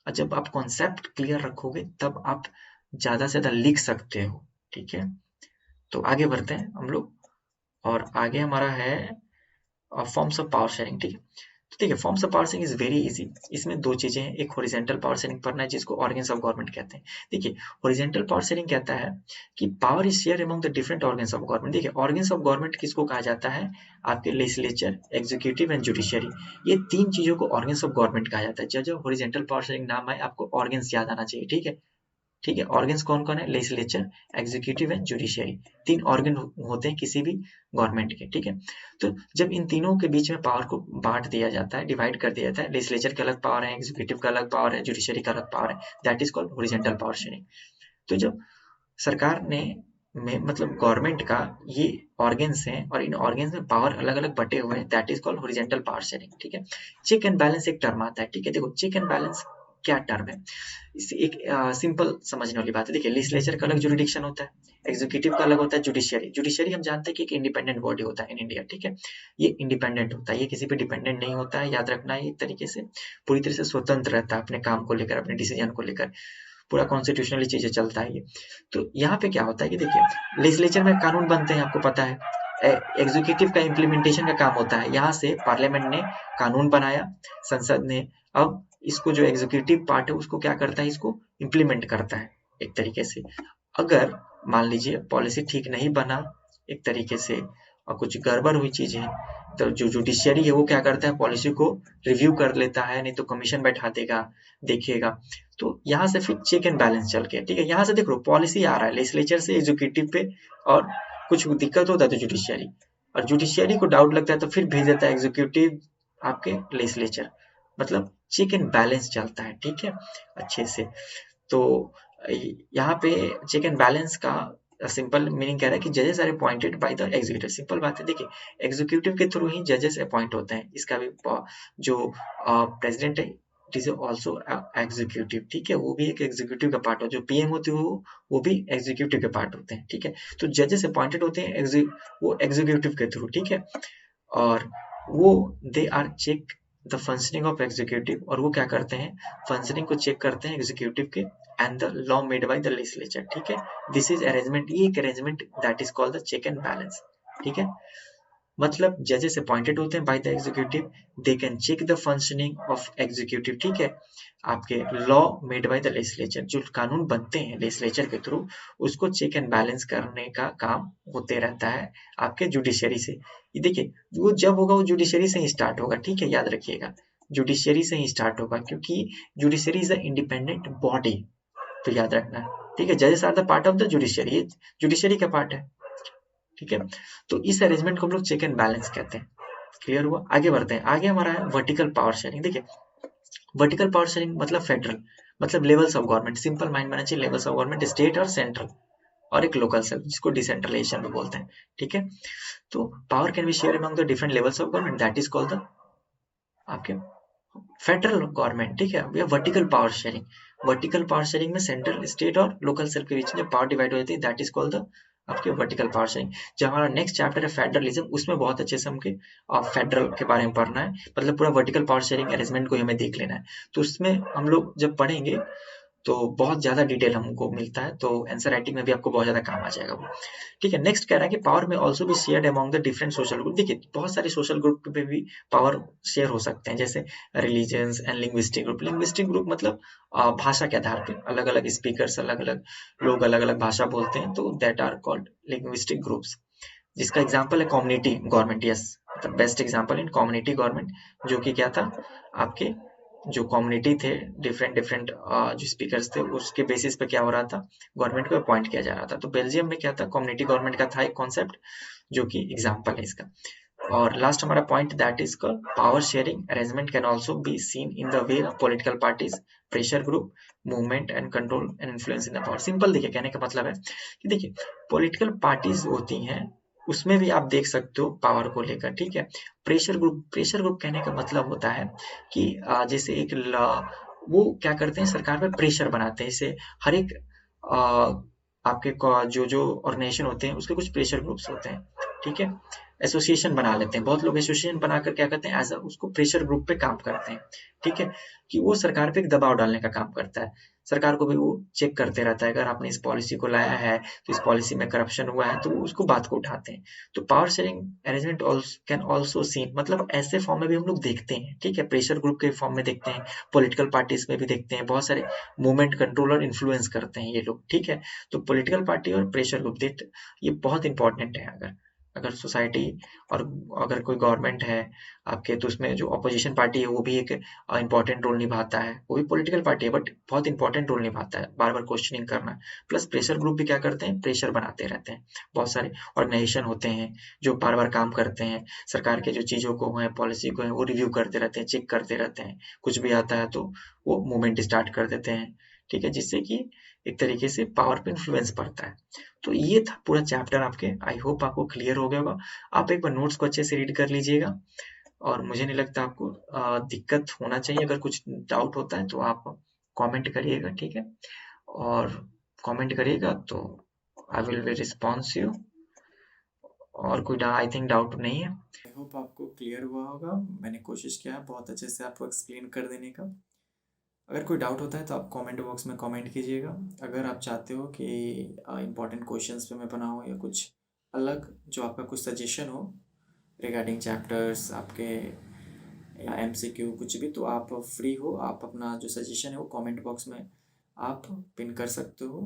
और जब आप कॉन्सेप्ट क्लियर रखोगे तब आप ज्यादा से ज्यादा लिख सकते हो। ठीक है, तो आगे बढ़ते हैं हम लोग, और आगे हमारा है फॉर्म्स ऑफ पावर शेयरिंग। ठीक है, तो ठीक है, forms of power sharing is very easy. इसमें दो चीजें हैं, एक हॉरिजॉन्टल पावर शेयरिंग पढ़ना है जिसको ऑर्गन्स ऑफ गवर्नमेंट कहते हैं। देखिए हॉरिजॉन्टल पावर शेयरिंग कहता है कि power is share among the different organs of government. देखिए ऑर्गन्स ऑफ गवर्नमेंट किसको कहा जाता है, आपके लेजिस्लेचर, एग्जीक्यूटिव एंड जुडिशियरी, ये तीन चीजों को ऑर्गन्स ऑफ गवर्नमेंट कहा जाता है। जब जब हॉरिजॉन्टल पावर शेयरिंग नाम आए आपको ऑर्गन्स याद आना चाहिए। ठीक है, ठीक है, ऑर्गन्स कौन कौन है, लेजिस्लेचर, एग्जीक्यूटिव एंड जुडिशियरी, तीन ऑर्गन होते हैं किसी भी गवर्नमेंट के। ठीक है, तो जब इन तीनों के बीच में पावर को बांट दिया जाता है, डिवाइड कर दिया जाता है, लेजिस्लेचर का अलग पावर है, एग्जीक्यूटिव का अलग पावर है, जुडिशियरी का अलग पावर है, that is called horizontal power sharing. तो जब सरकार ने में मतलब गवर्नमेंट का ये ऑर्गन्स हैं और इन ऑर्गन्स में पावर अलग अलग बटे हुए हैं, that is called horizontal power sharing. ठीक है, चेक एंड बैलेंस एक टर्म आता है। ठीक है, देखो चेक एंड बैलेंस क्या टर्म है। इसे एक सिंपल समझने वाली बात है। देखिए, लेजिस्लेचर का अलग जुरिडिक्शन होता है, एग्जीक्यूटिव का अलग होता है जुडिशियरी। जुडिशियरी हम जानते हैं कि एक इंडिपेंडेंट बॉडी होता है इन इंडिया, ठीक है। ये इंडिपेंडेंट होता है, ये किसी पे डिपेंडेंट नहीं होता है, याद रखना है। एक तरीके से पूरी तरह से स्वतंत्र रहता है अपने काम को लेकर, अपने डिसीजन को लेकर, पूरा कॉन्स्टिट्यूशनली चीजें चलता है ये। तो यहाँ पे क्या होता है कि देखिए, लेजिस्लेचर में कानून बनते हैं, आपको पता है। एग्जीक्यूटिव का इम्प्लीमेंटेशन का काम होता है, यहाँ से पार्लियामेंट ने कानून बनाया, संसद ने अब इसको जो एग्जीक्यूटिव पार्ट है उसको क्या करता है, इसको इम्प्लीमेंट करता है एक तरीके से। अगर मान लीजिए पॉलिसी ठीक नहीं बना एक तरीके से और कुछ गड़बड़ हुई चीजें, तो जो जुडिशियरी है वो क्या करता है, पॉलिसी को रिव्यू कर लेता है, नहीं तो कमीशन बैठा देगा, देखेगा। तो यहाँ से फिर चेक एंड बैलेंस चल के, ठीक है। यहाँ से देखो पॉलिसी आ रहा है लेजिस्लेचर से एग्जीक्यूटिव पे, और कुछ दिक्कत होता है तो जुडिशियरी, और जुडिशियरी को डाउट लगता है तो फिर भेज देता है एग्जीक्यूटिव आपके लेजिस्लेचर। मतलब चेक एंड बैलेंस चलता है, ठीक है, अच्छे से। तो यहाँ पे चेक एंड बैलेंस का सिंपल मीनिंग कह रहा है कि जजेस are appointed by the executive. Simple बात है, देखिए एग्जीक्यूटिव के थ्रू ही जजेस अपॉइंट होते हैं। इसका भी जो प्रेसिडेंट है इट इज ऑल्सो एग्जीक्यूटिव, ठीक है, वो भी एक एग्जीक्यूटिव का पार्ट हो। जो पीएम होते हैं वो भी एग्जीक्यूटिव के पार्ट होते हैं, ठीक है। तो जजेस अपॉइंटेड होते हैं वो एग्जीक्यूटिव के थ्रू, ठीक है। और वो they are check the functioning of executive, और वो क्या करते हैं, फंक्शनिंग को चेक करते हैं एग्जीक्यूटिव के, and the law made by the legislature, ठीक है। दिस इज अरेंजमेंट, ये एक arrangement that is called the check and balance, ठीक है। मतलब जजेस अपॉइंटेड होते हैं by the executive, they can check the functioning of executive, ठीक है। आपके law made by the legislature, जो कानून बनते हैं लेजिस्लेचर के थ्रू, उसको चेक एंड बैलेंस करने का काम होते रहता है आपके जुडिशियरी से। ये देखिए, वो जब होगा वो जुडिशियरी से ही स्टार्ट होगा, ठीक है, याद रखिएगा, जुडिशियरी से ही स्टार्ट होगा, क्योंकि judiciary is a independent body, तो याद रखना है, ठीक है। जजेस are the part of the judiciary, ये जुडिशियरी का पार्ट है, ठीक है। तो इस अरेंजमेंट को हम लोग चेक एंड बैलेंस कहते हैं। क्लियर हुआ? आगे बढ़ते हैं। आगे हमारा है वर्टिकल पावर शेयरिंग। देखिए, वर्टिकल पावर शेयरिंग मतलब फेडरल, मतलब levels of government. Simple mind बनना चाहिए, लेवल्स ऑफ गवर्नमेंट, स्टेट और सेंट्रल, और एक लोकल सेल्फ जिसको डिसेंट्रलाइजेशन भी बोलते हैं, ठीक है। तो power can be share among the different levels of government, that is called the आपके फेडरल गवर्नमेंट, ठीक है। या vertical power sharing, vertical power sharing में सेंट्रल, स्टेट और लोकल सेल्फ के बीच में पावर डिवाइड हो जाती है, दैट इज कॉल्ड द आपके वर्टिकल पावर शेयरिंग। जो हमारा नेक्स्ट चैप्टर है फेडरलिज्म, उसमें बहुत अच्छे से हमके फेडरल के बारे में पढ़ना है, मतलब पूरा वर्टिकल पावर शेयरिंग अरेंजमेंट को हमें देख लेना है। तो उसमें हम लोग जब पढ़ेंगे तो बहुत ज्यादा डिटेल हमको मिलता है, तो आंसर राइटिंग में भी आपको बहुत ज्यादा काम आ जाएगा वो, ठीक है। नेक्स्ट कह रहा है कि पावर में ऑल्सो भी shared among the different social group. देखिए, बहुत सारे सोशल ग्रुप पे भी पावर शेयर हो सकते हैं, जैसे religions and linguistic group. Linguistic group मतलब भाषा के आधार पे अलग अलग स्पीकर्स, अलग अलग लोग अलग अलग भाषा बोलते हैं, तो that are called linguistic groups. जिसका एग्जाम्पल है community government, yes, the best example in community government, जो कि क्या था, आपके जो कम्युनिटी थे, डिफरेंट डिफरेंट जो स्पीकर्स थे, उसके बेसिस पे क्या हो रहा था, गवर्नमेंट को अपॉइंट किया जा रहा था। तो बेल्जियम में क्या था, कम्युनिटी गवर्नमेंट का था एक कॉन्सेप्ट, जो कि एग्जाम्पल है इसका। और लास्ट हमारा point that is called power sharing arrangement can also be seen in the way of political parties, pressure group, movement and control and influence in the power. Simple देखिए, कहने का मतलब है कि देखिए पॉलिटिकल पार्टीज होती हैं, उसमें भी आप देख सकते हो पावर को लेकर, ठीक है। प्रेशर ग्रुप कहने का मतलब होता है कि जैसे एक वो क्या करते हैं, सरकार पे प्रेशर बनाते हैं। जैसे हर एक आपके जो ऑर्गेनाइजेशन होते हैं उसके कुछ प्रेशर ग्रुप्स होते हैं, ठीक है। एसोसिएशन बना लेते हैं बहुत लोग, एसोसिएशन बनाकर क्या करते हैं, एज उसको प्रेशर ग्रुप पे काम करते हैं, ठीक है, कि वो सरकार पे एक दबाव डालने का काम करता है। सरकार को भी वो चेक करते रहता है, अगर आपने इस पॉलिसी को लाया है तो इस पॉलिसी में करप्शन हुआ है, तो उसको बात को उठाते हैं। तो power sharing arrangement can also seen, मतलब ऐसे फॉर्म में भी हम लोग देखते हैं, ठीक है। प्रेशर ग्रुप के फॉर्म में देखते हैं, पॉलिटिकल पार्टीज में भी देखते हैं, बहुत सारे मूवमेंट कंट्रोल और इन्फ्लुएंस करते हैं ये लोग, ठीक है। तो पॉलिटिकल पार्टी और प्रेशर ग्रुप ये बहुत इंपॉर्टेंट है। अगर सोसाइटी और अगर कोई गवर्नमेंट है आपके, तो उसमें जो अपोजिशन पार्टी है वो भी एक इंपॉर्टेंट रोल निभाता है, वो भी पॉलिटिकल पार्टी है बट बहुत इंपॉर्टेंट रोल निभाता है, बार बार क्वेश्चनिंग करना। प्लस प्रेशर ग्रुप भी क्या करते हैं, प्रेशर बनाते रहते हैं। बहुत सारे ऑर्गेनाइजेशन होते हैं जो बार बार काम करते हैं, सरकार के जो चीजों को है, पॉलिसी को है, वो रिव्यू करते रहते हैं, चेक करते रहते हैं। कुछ भी आता है तो वो मूवमेंट स्टार्ट कर देते हैं, ठीक है, जिससे कि एक तरीके से पावर पे इन्फ्लुएंस पड़ता है। तो ये था पूरा चैप्टर आपके, आई होप आपको क्लियर हो गया होगा। आप एक बार नोट्स को अच्छे से रीड कर लीजिएगा, और मुझे नहीं लगता आपको दिक्कत होना चाहिए। अगर कुछ डाउट होता है तो आप कमेंट करिएगा, ठीक है? और कमेंट करिएगा तो I will be response you. और कोई आई थिंक डाउट नहीं है। आई होप आपको क्लियर हुआ होगा। मैंने कोशिश किया है बहुत अच्छे से आपको एक्सप्लेन कर देने का। अगर कोई डाउट होता है तो आप कमेंट बॉक्स में कमेंट कीजिएगा। अगर आप चाहते हो कि इम्पोर्टेंट क्वेश्चंस पे मैं बनाऊँ या कुछ अलग जो आपका कुछ सजेशन हो रिगार्डिंग चैप्टर्स आपके या एमसीक्यू कुछ भी, तो आप फ्री हो, आप अपना जो सजेशन है वो कमेंट बॉक्स में आप पिन कर सकते हो।